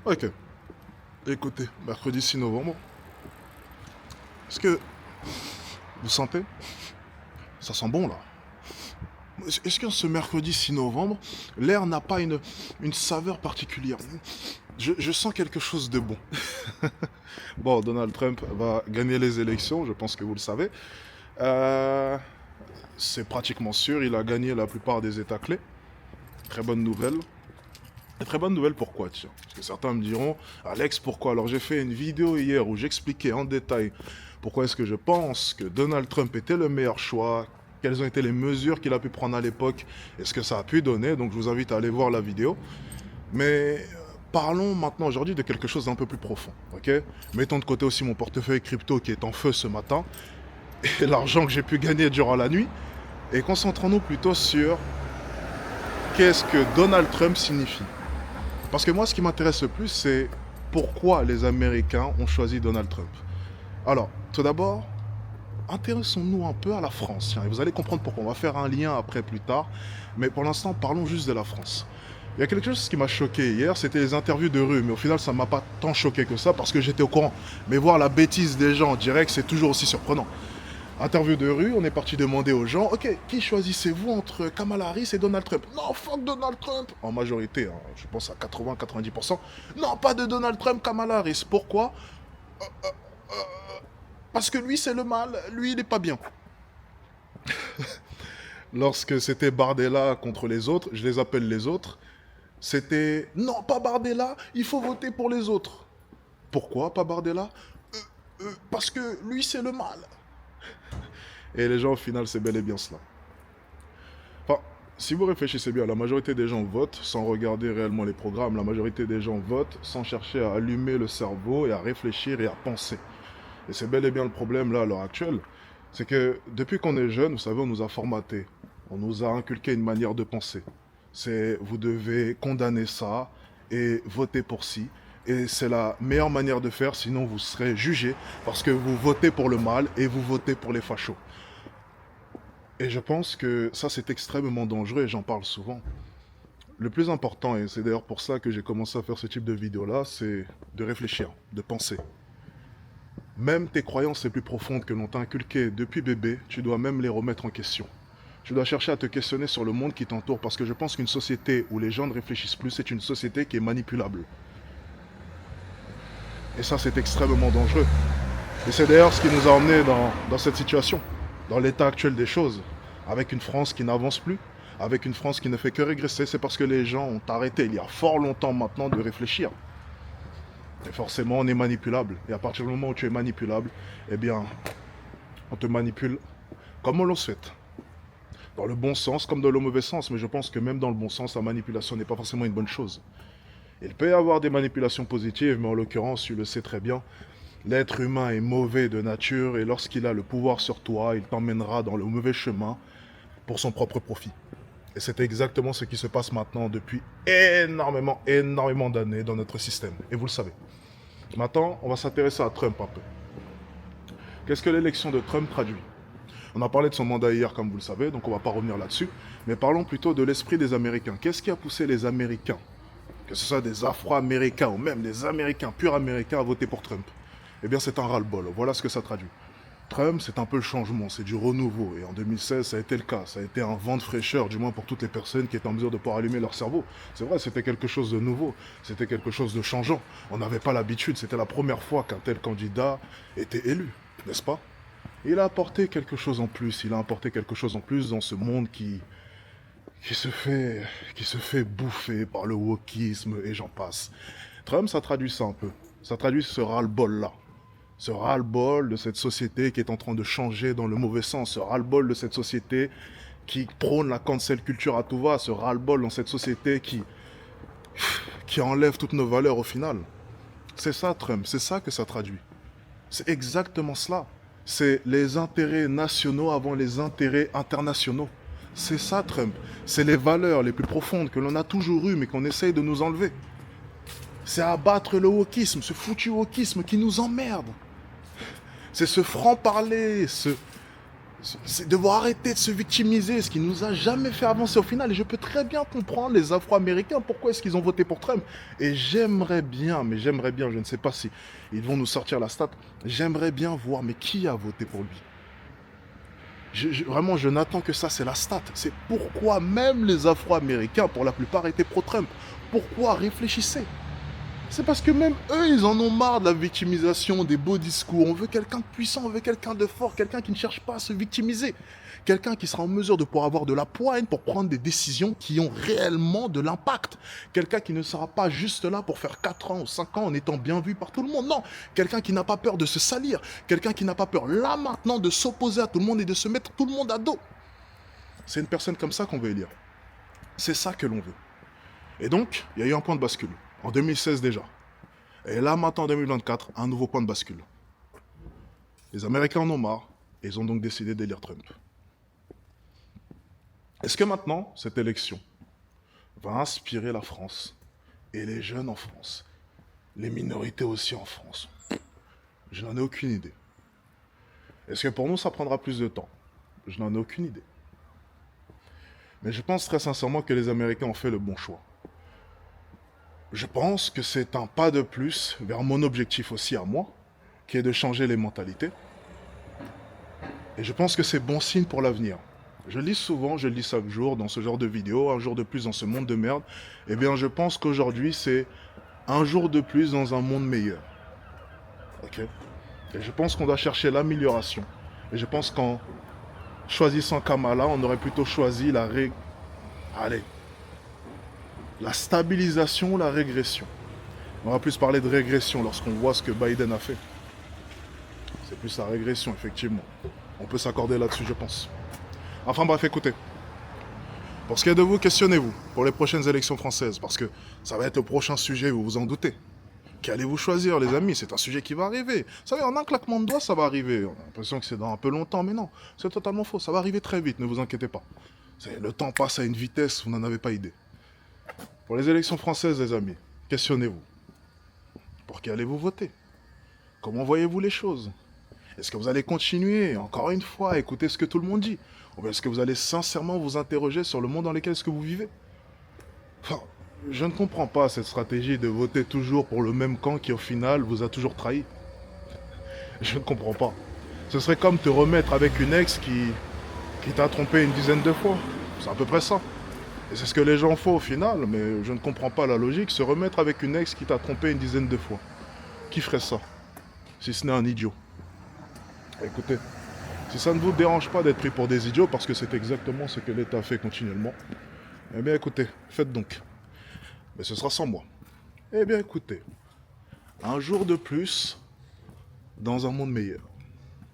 Ok. Écoutez, mercredi 6 novembre, est-ce que vous sentez? Ça sent bon là. Est-ce que ce mercredi 6 novembre, l'air n'a pas une saveur particulière? Je sens quelque chose de bon. Bon, Donald Trump va gagner les élections, je pense que vous le savez. Euh, c'est pratiquement sûr, il a gagné la plupart des États clés. Très bonne nouvelle. Et très bonne nouvelle pourquoi, tiens. Parce que certains me diront, Alex, pourquoi? Alors j'ai fait une vidéo hier où j'expliquais en détail pourquoi est-ce que je pense que Donald Trump était le meilleur choix, quelles ont été les mesures qu'il a pu prendre à l'époque et ce que ça a pu donner. Donc je vous invite à aller voir la vidéo. Mais parlons maintenant aujourd'hui de quelque chose d'un peu plus profond, ok? Mettons de côté aussi mon portefeuille crypto qui est en feu ce matin et l'argent que j'ai pu gagner durant la nuit et concentrons-nous plutôt sur qu'est-ce que Donald Trump signifie. Parce que moi, ce qui m'intéresse le plus, c'est pourquoi les Américains ont choisi Donald Trump. Alors, tout d'abord, intéressons-nous un peu à la France. Tiens, et vous allez comprendre pourquoi. On va faire un lien après plus tard. Mais pour l'instant, parlons juste de la France. Il y a quelque chose qui m'a choqué hier, c'était les interviews de rue. Mais au final, ça ne m'a pas tant choqué que ça parce que j'étais au courant. Mais voir la bêtise des gens en direct, c'est toujours aussi surprenant. Interview de rue, on est parti demander aux gens, ok, qui choisissez-vous entre Kamala Harris et Donald Trump? Non, fuck Donald Trump. En majorité, hein, je pense à 80-90%. Non, pas de Donald Trump, Kamala Harris. Pourquoi? Parce que lui, c'est le mal. Lui, il n'est pas bien. Lorsque c'était Bardella contre les autres, je les appelle les autres, c'était non, pas Bardella, il faut voter pour les autres. Pourquoi pas Bardella? Parce que lui, c'est le mal. Et les gens, au final, c'est bel et bien cela. Enfin, si vous réfléchissez bien, la majorité des gens votent sans regarder réellement les programmes. La majorité des gens votent sans chercher à allumer le cerveau et à réfléchir et à penser. Et c'est bel et bien le problème là à l'heure actuelle. C'est que depuis qu'on est jeune, vous savez, on nous a formaté. On nous a inculqué une manière de penser. C'est vous devez condamner ça et voter pour ci. Et c'est la meilleure manière de faire, sinon vous serez jugé parce que vous votez pour le mal et vous votez pour les fachos. Et je pense que ça, c'est extrêmement dangereux et j'en parle souvent. Le plus important, et c'est d'ailleurs pour ça que j'ai commencé à faire ce type de vidéo-là, c'est de réfléchir, de penser. Même tes croyances les plus profondes que l'on t'a inculquées depuis bébé, tu dois même les remettre en question. Tu dois chercher à te questionner sur le monde qui t'entoure parce que je pense qu'une société où les gens ne réfléchissent plus, c'est une société qui est manipulable. Et ça, c'est extrêmement dangereux. Et c'est d'ailleurs ce qui nous a emmenés dans cette situation, dans l'état actuel des choses, avec une France qui n'avance plus, avec une France qui ne fait que régresser. C'est parce que les gens ont arrêté il y a fort longtemps maintenant de réfléchir. Et forcément, on est manipulable. Et à partir du moment où tu es manipulable, eh bien, on te manipule comme on le souhaite. Dans le bon sens comme dans le mauvais sens. Mais je pense que même dans le bon sens, la manipulation n'est pas forcément une bonne chose. Il peut y avoir des manipulations positives, mais en l'occurrence, tu le sais très bien, l'être humain est mauvais de nature et lorsqu'il a le pouvoir sur toi, il t'emmènera dans le mauvais chemin pour son propre profit. Et c'est exactement ce qui se passe maintenant depuis énormément d'années dans notre système. Et vous le savez. Maintenant, on va s'intéresser à Trump un peu. Qu'est-ce que l'élection de Trump traduit? On a parlé de son mandat hier, comme vous le savez, donc on ne va pas revenir là-dessus. Mais parlons plutôt de l'esprit des Américains. Qu'est-ce qui a poussé les Américains, que ce soit des Afro-Américains ou même des Américains, purs Américains, à voter pour Trump? Eh bien, c'est un ras-le-bol. Voilà ce que ça traduit. Trump, c'est un peu le changement, c'est du renouveau. Et en 2016, ça a été le cas. Ça a été un vent de fraîcheur, du moins pour toutes les personnes qui étaient en mesure de pouvoir allumer leur cerveau. C'est vrai, c'était quelque chose de nouveau. C'était quelque chose de changeant. On n'avait pas l'habitude. C'était la première fois qu'un tel candidat était élu, n'est-ce pas? Il a apporté quelque chose en plus. Il a apporté quelque chose en plus dans ce monde qui se fait, qui se fait bouffer par le wokisme et j'en passe. Trump, ça traduit ça un peu. Ça traduit ce ras-le-bol-là. Ce ras-le-bol de cette société qui est en train de changer dans le mauvais sens. Ce ras-le-bol de cette société qui prône la cancel culture à tout va. Ce ras-le-bol dans cette société qui enlève toutes nos valeurs au final. C'est ça, Trump. C'est ça que ça traduit. C'est exactement cela. C'est les intérêts nationaux avant les intérêts internationaux. C'est ça, Trump. C'est les valeurs les plus profondes que l'on a toujours eues, mais qu'on essaye de nous enlever. C'est abattre le wokisme, ce foutu wokisme qui nous emmerde. C'est ce franc-parler, C'est devoir arrêter de se victimiser, ce qui nous a jamais fait avancer au final. Et je peux très bien comprendre les Afro-Américains, pourquoi est-ce qu'ils ont voté pour Trump. Et j'aimerais bien, je ne sais pas si ils vont nous sortir la stat, j'aimerais bien voir, mais qui a voté pour lui? Vraiment, je n'attends que ça, c'est la stat. C'est pourquoi même les Afro-Américains, pour la plupart, étaient pro-Trump. Pourquoi? Réfléchissez. C'est parce que même eux, ils en ont marre de la victimisation, des beaux discours. On veut quelqu'un de puissant, on veut quelqu'un de fort, quelqu'un qui ne cherche pas à se victimiser. Quelqu'un qui sera en mesure de pouvoir avoir de la poigne pour prendre des décisions qui ont réellement de l'impact. Quelqu'un qui ne sera pas juste là pour faire 4 ans ou 5 ans en étant bien vu par tout le monde. Non, quelqu'un qui n'a pas peur de se salir. Quelqu'un qui n'a pas peur là maintenant de s'opposer à tout le monde et de se mettre tout le monde à dos. C'est une personne comme ça qu'on veut élire. C'est ça que l'on veut. Et donc, il y a eu un point de bascule. En 2016 déjà. Et là, maintenant, en 2024, un nouveau point de bascule. Les Américains en ont marre, et ils ont donc décidé d'élire Trump. Est-ce que maintenant, cette élection va inspirer la France, et les jeunes en France, les minorités aussi en France? Je n'en ai aucune idée. Est-ce que pour nous, ça prendra plus de temps? Je n'en ai aucune idée. Mais je pense très sincèrement que les Américains ont fait le bon choix. Je pense que c'est un pas de plus vers mon objectif aussi à moi, qui est de changer les mentalités. Et je pense que c'est bon signe pour l'avenir. Je le dis souvent, je le dis chaque jour dans ce genre de vidéo, un jour de plus dans ce monde de merde. Eh bien, je pense qu'aujourd'hui, c'est un jour de plus dans un monde meilleur. Ok? Et je pense qu'on doit chercher l'amélioration. Et je pense qu'en choisissant Kamala, on aurait plutôt choisi la stabilisation ou la régression. On va plus parler de régression lorsqu'on voit ce que Biden a fait. C'est plus la régression, effectivement. On peut s'accorder là-dessus, je pense. Enfin bref, écoutez. Pour ce qui est de vous, questionnez-vous pour les prochaines élections françaises, parce que ça va être le prochain sujet, vous vous en doutez. Qu'allez-vous choisir, les amis? C'est un sujet qui va arriver. Vous savez, en un claquement de doigts, ça va arriver. On a l'impression que c'est dans un peu longtemps, mais non, c'est totalement faux. Ça va arriver très vite, ne vous inquiétez pas. Le temps passe à une vitesse, vous n'en avez pas idée. Pour les élections françaises, les amis, questionnez-vous. Pour qui allez-vous voter? Comment voyez-vous les choses? Est-ce que vous allez continuer, encore une fois, à écouter ce que tout le monde dit? Ou bien est-ce que vous allez sincèrement vous interroger sur le monde dans lequel est-ce que vous vivez? Enfin, je ne comprends pas cette stratégie de voter toujours pour le même camp qui, au final, vous a toujours trahi. Je ne comprends pas. Ce serait comme te remettre avec une ex qui t'a trompé une dizaine de fois. C'est à peu près ça. Et c'est ce que les gens font au final, mais je ne comprends pas la logique. Se remettre avec une ex qui t'a trompé une dizaine de fois. Qui ferait ça? Si ce n'est un idiot. Écoutez, si ça ne vous dérange pas d'être pris pour des idiots, parce que c'est exactement ce que l'État fait continuellement, eh bien écoutez, faites donc. Mais ce sera sans moi. Eh bien écoutez, un jour de plus dans un monde meilleur.